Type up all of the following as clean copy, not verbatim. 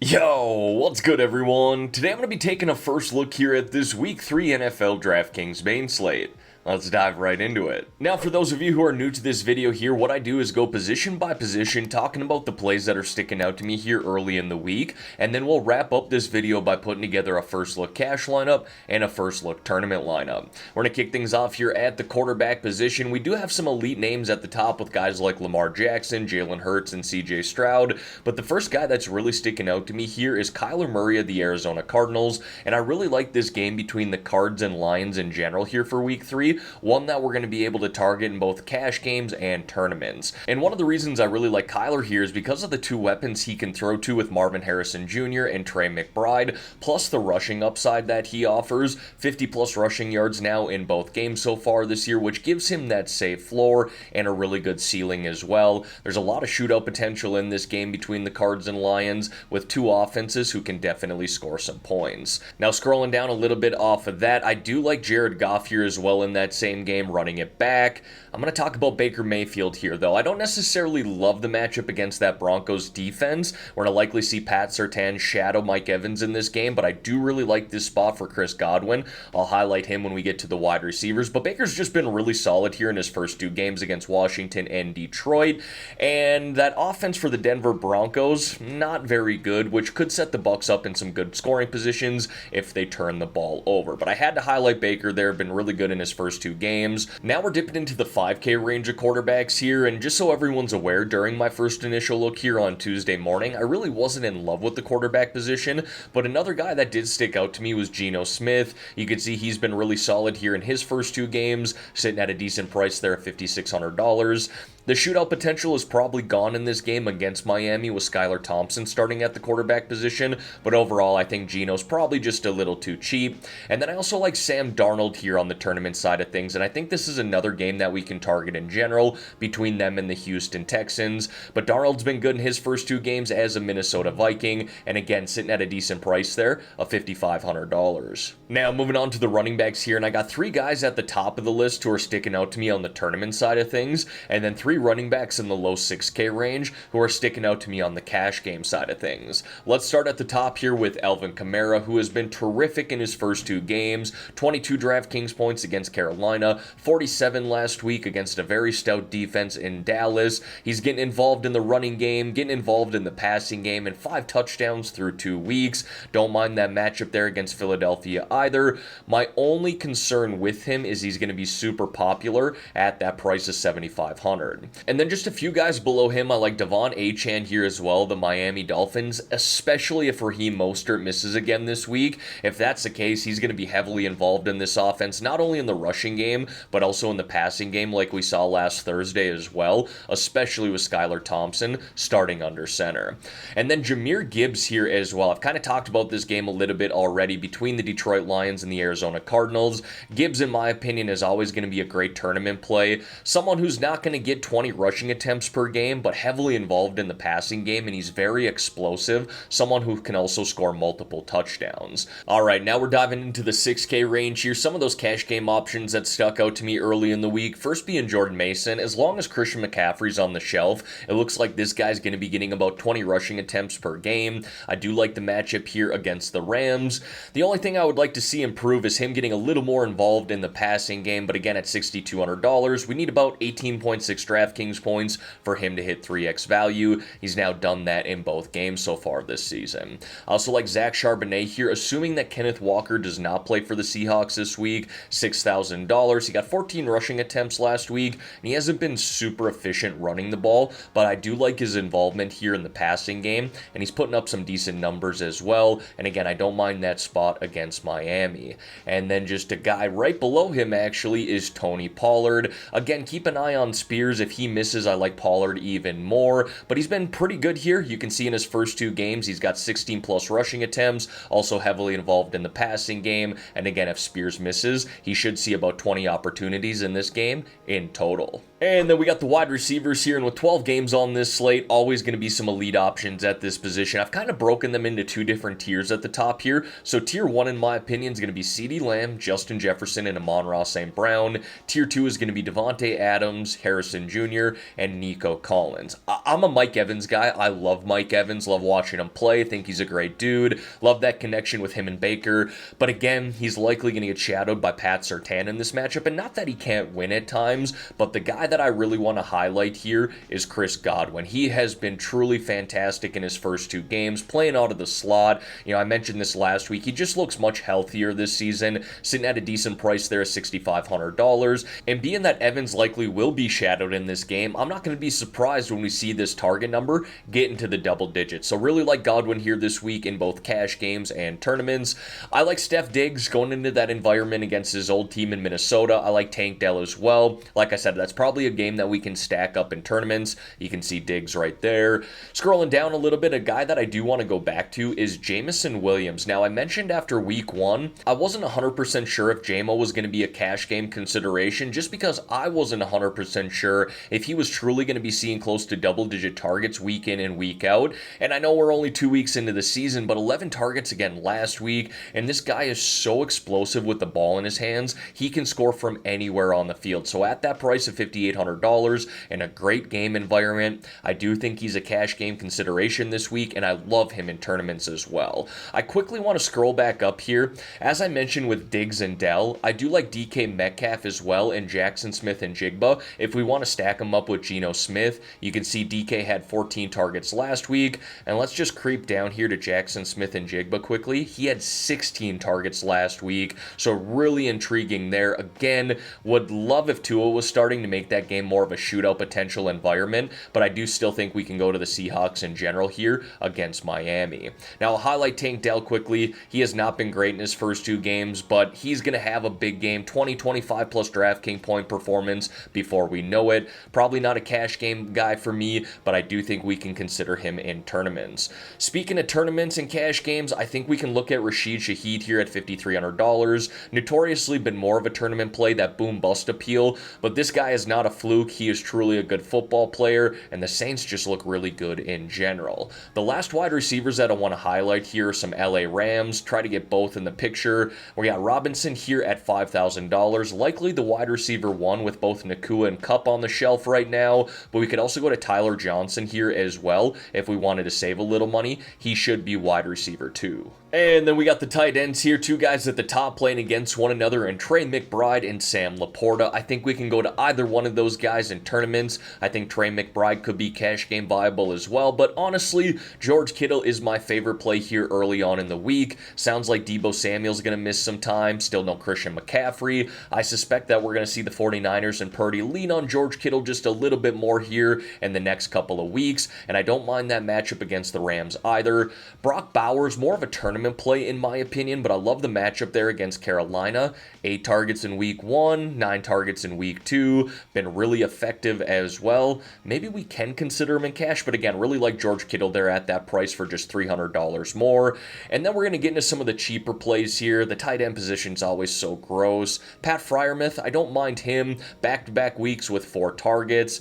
Yo, what's good everyone? Today I'm going to be taking a first look here at this Week 3 NFL DraftKings main slate. Let's dive right into it. Now, for those of you who are new to this video here, what I do is go position by position, talking about the plays that are sticking out to me here early in the week, and then we'll wrap up this video by putting together a first look cash lineup and a first look tournament lineup. We're going to kick things off here at the quarterback position. We do have some elite names at the top with guys like Lamar Jackson, Jalen Hurts, and CJ Stroud, but the first guy that's really sticking out to me here is Kyler Murray of the Arizona Cardinals, and I really like this game between the Cards and Lions in general here for Week 3. One that we're going to be able to target in both cash games and tournaments. And one of the reasons I really like Kyler here is because of the two weapons he can throw to with Marvin Harrison Jr. and Trey McBride, plus the rushing upside that he offers. 50 plus rushing yards now in both games so far this year, which gives him that safe floor and a really good ceiling as well. There's a lot of shootout potential in this game between the Cards and Lions, with two offenses who can definitely score some points. Now, scrolling down a little bit off of that, I do like Jared Goff here as well in that same game, running it back. I'm going to talk about Baker Mayfield here, though. I don't necessarily love the matchup against that Broncos defense. We're going to likely see Pat Surtain shadow Mike Evans in this game, but I do really like this spot for Chris Godwin. I'll highlight him when we get to the wide receivers, but Baker's just been really solid here in his first two games against Washington and Detroit, and that offense for the Denver Broncos, not very good, which could set the Bucs up in some good scoring positions if they turn the ball over. But I had to highlight Baker there, been really good in his first two games. Now we're dipping into the 5K range of quarterbacks here, and just so everyone's aware, during my first initial look here on Tuesday morning, I really wasn't in love with the quarterback position, but another guy that did stick out to me was Geno Smith. You can see he's been really solid here in his first two games, sitting at a decent price there at $5,600. The shootout potential is probably gone in this game against Miami with Skylar Thompson starting at the quarterback position, but overall I think Geno's probably just a little too cheap. And then I also like Sam Darnold here on the tournament side of things, and I think this is another game that we can target in general between them and the Houston Texans, but Darnold's been good in his first two games as a Minnesota Viking, and again sitting at a decent price there of $5,500. Now moving on to the running backs here, and I got three guys at the top of the list who are sticking out to me on the tournament side of things, and then three running backs in the low 6K range who are sticking out to me on the cash game side of things. Let's start at the top here with Alvin Kamara, who has been terrific in his first two games. 22 DraftKings points against Carolina, 47 last week against a very stout defense in Dallas. He's getting involved in the running game, getting involved in the passing game, and 5 touchdowns through 2 weeks. Don't mind that matchup there against Philadelphia either. My only concern with him is he's going to be super popular at that price of $7,500. And then just a few guys below him, I like Devon Achane here as well, the Miami Dolphins, especially if Raheem Mostert misses again this week. If that's the case, he's going to be heavily involved in this offense, not only in the rushing game, but also in the passing game like we saw last Thursday as well, especially with Skylar Thompson starting under center. And then Jahmyr Gibbs here as well. I've kind of talked about this game a little bit already between the Detroit Lions and the Arizona Cardinals. Gibbs, in my opinion, is always going to be a great tournament play. Someone who's not going to get 20 rushing attempts per game, but heavily involved in the passing game, and he's very explosive. Someone who can also score multiple touchdowns. Alright, now we're diving into the 6K range here. Some of those cash game options that stuck out to me early in the week, first being Jordan Mason. As long as Christian McCaffrey's on the shelf, it looks like this guy's going to be getting about 20 rushing attempts per game. I do like the matchup here against the Rams. The only thing I would like to see improve is him getting a little more involved in the passing game, but again at $6,200, we need about 18.6 DraftKings points for him to hit 3x value. He's now done that in both games so far this season. I also like Zach Charbonnet here, assuming that Kenneth Walker does not play for the Seahawks this week. $6,000. He got 14 rushing attempts last week, and he hasn't been super efficient running the ball, but I do like his involvement here in the passing game, and he's putting up some decent numbers as well. And again, I don't mind that spot against Miami. And then just a guy right below him actually is Tony Pollard. Again, keep an eye on Spears. If he misses, I like Pollard even more, but he's been pretty good here. You can see in his first two games, he's got 16 plus rushing attempts, also heavily involved in the passing game, and again, if Spears misses, he should see about 20 opportunities in this game in total. And then we got the wide receivers here, and with 12 games on this slate, always going to be some elite options at this position. I've kind of broken them into two different tiers at the top here. So tier 1, in my opinion, is going to be CeeDee Lamb, Justin Jefferson, and Amon-Ra St. Brown. Tier 2 is going to be Devontae Adams, Harrison Jr., Jr., and Nico Collins. I'm a Mike Evans guy. I love Mike Evans, love watching him play, think he's a great dude, love that connection with him and Baker, but again, he's likely going to get shadowed by Pat Surtain in this matchup, and not that he can't win at times, but the guy that I really want to highlight here is Chris Godwin. He has been truly fantastic in his first 2 games, playing out of the slot. I mentioned this last week. He just looks much healthier this season, sitting at a decent price there at $6,500, and being that Evans likely will be shadowed in this game, I'm not going to be surprised when we see this target number get into the double digits. So really like Godwin here this week in both cash games and tournaments. I like Steph Diggs going into that environment against his old team in Minnesota. I like Tank Dell as well. Like I said, that's probably a game that we can stack up in tournaments. You can see Diggs right there. Scrolling down a little bit, a guy that I do want to go back to is Jameson Williams. Now, I mentioned after week 1, I wasn't 100% sure if JMO was going to be a cash game consideration just because I wasn't 100% sure if he was truly going to be seeing close to double-digit targets week in and week out. And I know we're only 2 weeks into the season, but 11 targets again last week, and this guy is so explosive with the ball in his hands. He can score from anywhere on the field. So at that price of $5,800 and a great game environment, I do think he's a cash game consideration this week, and I love him in tournaments as well. I quickly want to scroll back up here. As I mentioned with Diggs and Dell, I do like DK Metcalf as well, and Jackson Smith and Jigba. If we want to stack him up with Geno Smith, you can see DK had 14 targets last week, and let's just creep down here to Jackson Smith and Jigba quickly. He had 16 targets last week, so really intriguing there. Again, would love if Tua was starting to make that game more of a shootout potential environment, but I do still think we can go to the Seahawks in general here against Miami. Now, I'll highlight Tank Dell quickly. He has not been great in his first 2 games, but he's going to have a big game, 20-25 plus DraftKings point performance before we know it. Probably not a cash game guy for me, but I do think we can consider him in tournaments. Speaking of tournaments and cash games, I think we can look at Rashid Shaheed here at $5,300. Notoriously been more of a tournament play, that boom-bust appeal, but this guy is not a fluke. He is truly a good football player, and the Saints just look really good in general. The last wide receivers that I want to highlight here are some LA Rams. Try to get both in the picture. We got Robinson here at $5,000, likely the wide receiver 1 with both Nakua and Kupp on the shelf right now, but we could also go to Tyler Johnson here as well if we wanted to save a little money. He should be wide receiver 2. And then we got the tight ends here, 2 guys at the top playing against one another, and Trey McBride and Sam Laporta. I think we can go to either one of those guys in tournaments. I think Trey McBride could be cash game viable as well, but honestly, George Kittle is my favorite play here early on in the week. Sounds like Deebo Samuel's going to miss some time. Still no Christian McCaffrey. I suspect that we're going to see the 49ers and Purdy lean on George Kittle just a little bit more here in the next couple of weeks, and I don't mind that matchup against the Rams either. Brock Bowers, more of a tournament play in my opinion, but I love the matchup there against Carolina. 8 targets in week 1, 9 targets in week 2, been really effective as well. Maybe we can consider him in cash, but again, really like George Kittle there at that price for just $300 more. And then we're going to get into some of the cheaper plays here. The tight end position's always so gross. Pat Freiermuth, I don't mind him. Back-to-back weeks with 4 targets.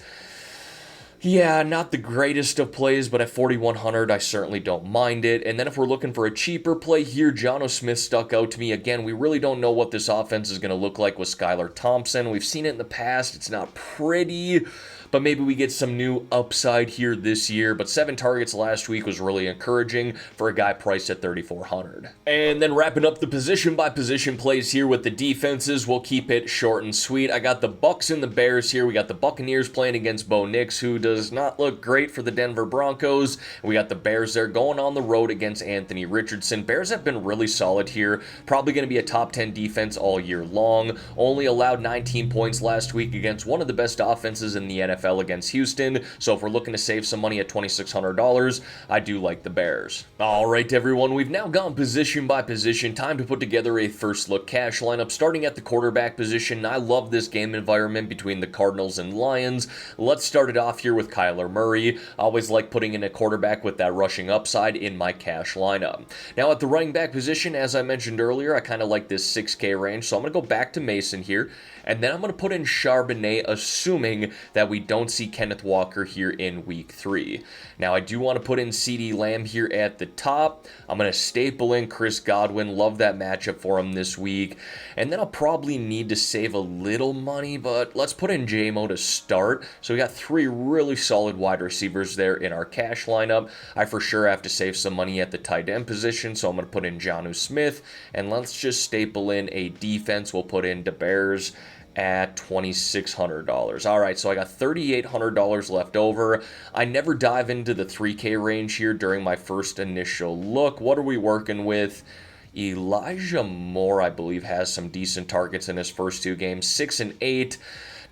Yeah, not the greatest of plays, but at $4,100, I certainly don't mind it. And then if we're looking for a cheaper play here, Jonnu Smith stuck out to me. Again, we really don't know what this offense is going to look like with Skylar Thompson. We've seen it in the past. It's not pretty, but maybe we get some new upside here this year. But 7 targets last week was really encouraging for a guy priced at $3,400. And then wrapping up the position-by-position plays here with the defenses, we'll keep it short and sweet. I got the Bucs and the Bears here. We got the Buccaneers playing against Bo Nix, who does not look great for the Denver Broncos. We got the Bears there going on the road against Anthony Richardson. Bears have been really solid here. Probably going to be a top 10 defense all year long. Only allowed 19 points last week against one of the best offenses in the NFL against Houston. So if we're looking to save some money at $2,600, I do like the Bears. All right, everyone, we've now gone position by position. Time to put together a first look cash lineup starting at the quarterback position. I love this game environment between the Cardinals and Lions. Let's start it off here with Kyler Murray. I always like putting in a quarterback with that rushing upside in my cash lineup. Now at the running back position, as I mentioned earlier, I kind of like this 6K range, so I'm going to go back to Mason here, and then I'm going to put in Charbonnet, assuming that we don't see Kenneth Walker here in week 3. Now, I do want to put in CeeDee Lamb here at the top. I'm going to staple in Chris Godwin. Love that matchup for him this week. And then I'll probably need to save a little money, but let's put in J-Mo to start. So we got 3 really solid wide receivers there in our cash lineup. I for sure have to save some money at the tight end position, so I'm going to put in Jonnu Smith. And let's just staple in a defense. We'll put in DeBears at $2,600. All right, so I got $3,800 left over. I never dive into the 3K range here during my first initial look. What are we working with? Elijah Moore, I believe, has some decent targets in his first 2 games, 6 and 8.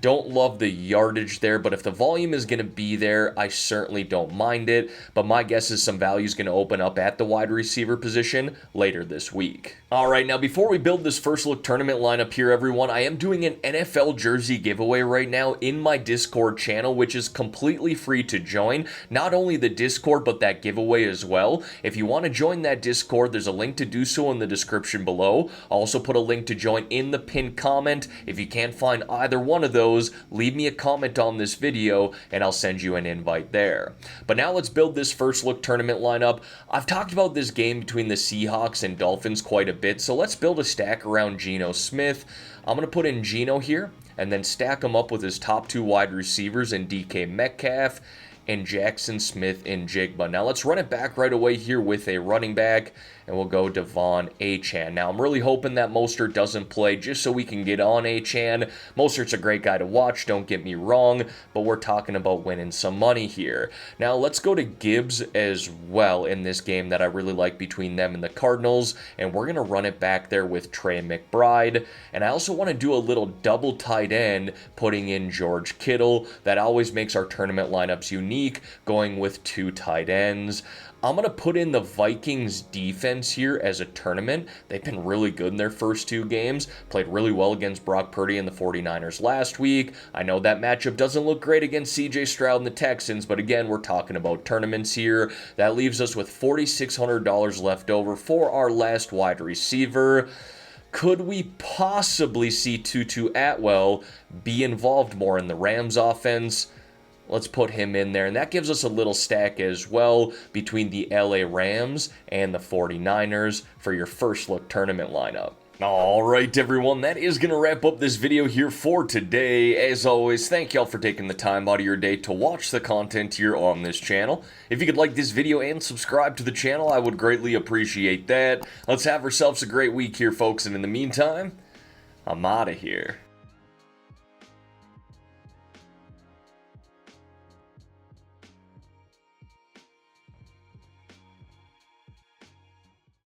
Don't love the yardage there, but if the volume is going to be there, I certainly don't mind it. But my guess is some value is going to open up at the wide receiver position later this week. All right, now before we build this first look tournament lineup here, everyone, I am doing an NFL jersey giveaway right now in my Discord channel, which is completely free to join. Not only the Discord, but that giveaway as well. If you want to join that Discord, there's a link to do so in the description below. I'll also put a link to join in the pinned comment. If you can't find either one of those, leave me a comment on this video and I'll send you an invite there. But now let's build this first look tournament lineup. I've talked about this game between the Seahawks and Dolphins quite a bit, so let's build a stack around Geno Smith. I'm going to put in Geno here and then stack him up with his top 2 wide receivers in DK Metcalf and Jackson Smith in Jigba. Now let's run it back right away here with a running back, and we'll go Devon Achane. Now I'm really hoping that Mostert doesn't play just so we can get on Achane. Mostert's a great guy to watch, don't get me wrong, but we're talking about winning some money here. Now let's go to Gibbs as well in this game that I really like between them and the Cardinals, and we're going to run it back there with Trey McBride. And I also want to do a little double tight end, putting in George Kittle. That always makes our tournament lineups unique, going with 2 tight ends. I'm going to put in the Vikings defense here as a tournament. They've been really good in their first 2 games. Played really well against Brock Purdy and the 49ers last week. I know that matchup doesn't look great against CJ Stroud and the Texans, but again, we're talking about tournaments here. That leaves us with $4,600 left over for our last wide receiver. Could we possibly see Tutu Atwell be involved more in the Rams offense? Let's put him in there, and that gives us a little stack as well between the LA Rams and the 49ers for your first look tournament lineup. Alright everyone, that is going to wrap up this video here for today. As always, thank y'all for taking the time out of your day to watch the content here on this channel. If you could like this video and subscribe to the channel, I would greatly appreciate that. Let's have ourselves a great week here, folks, and in the meantime, I'm out of here.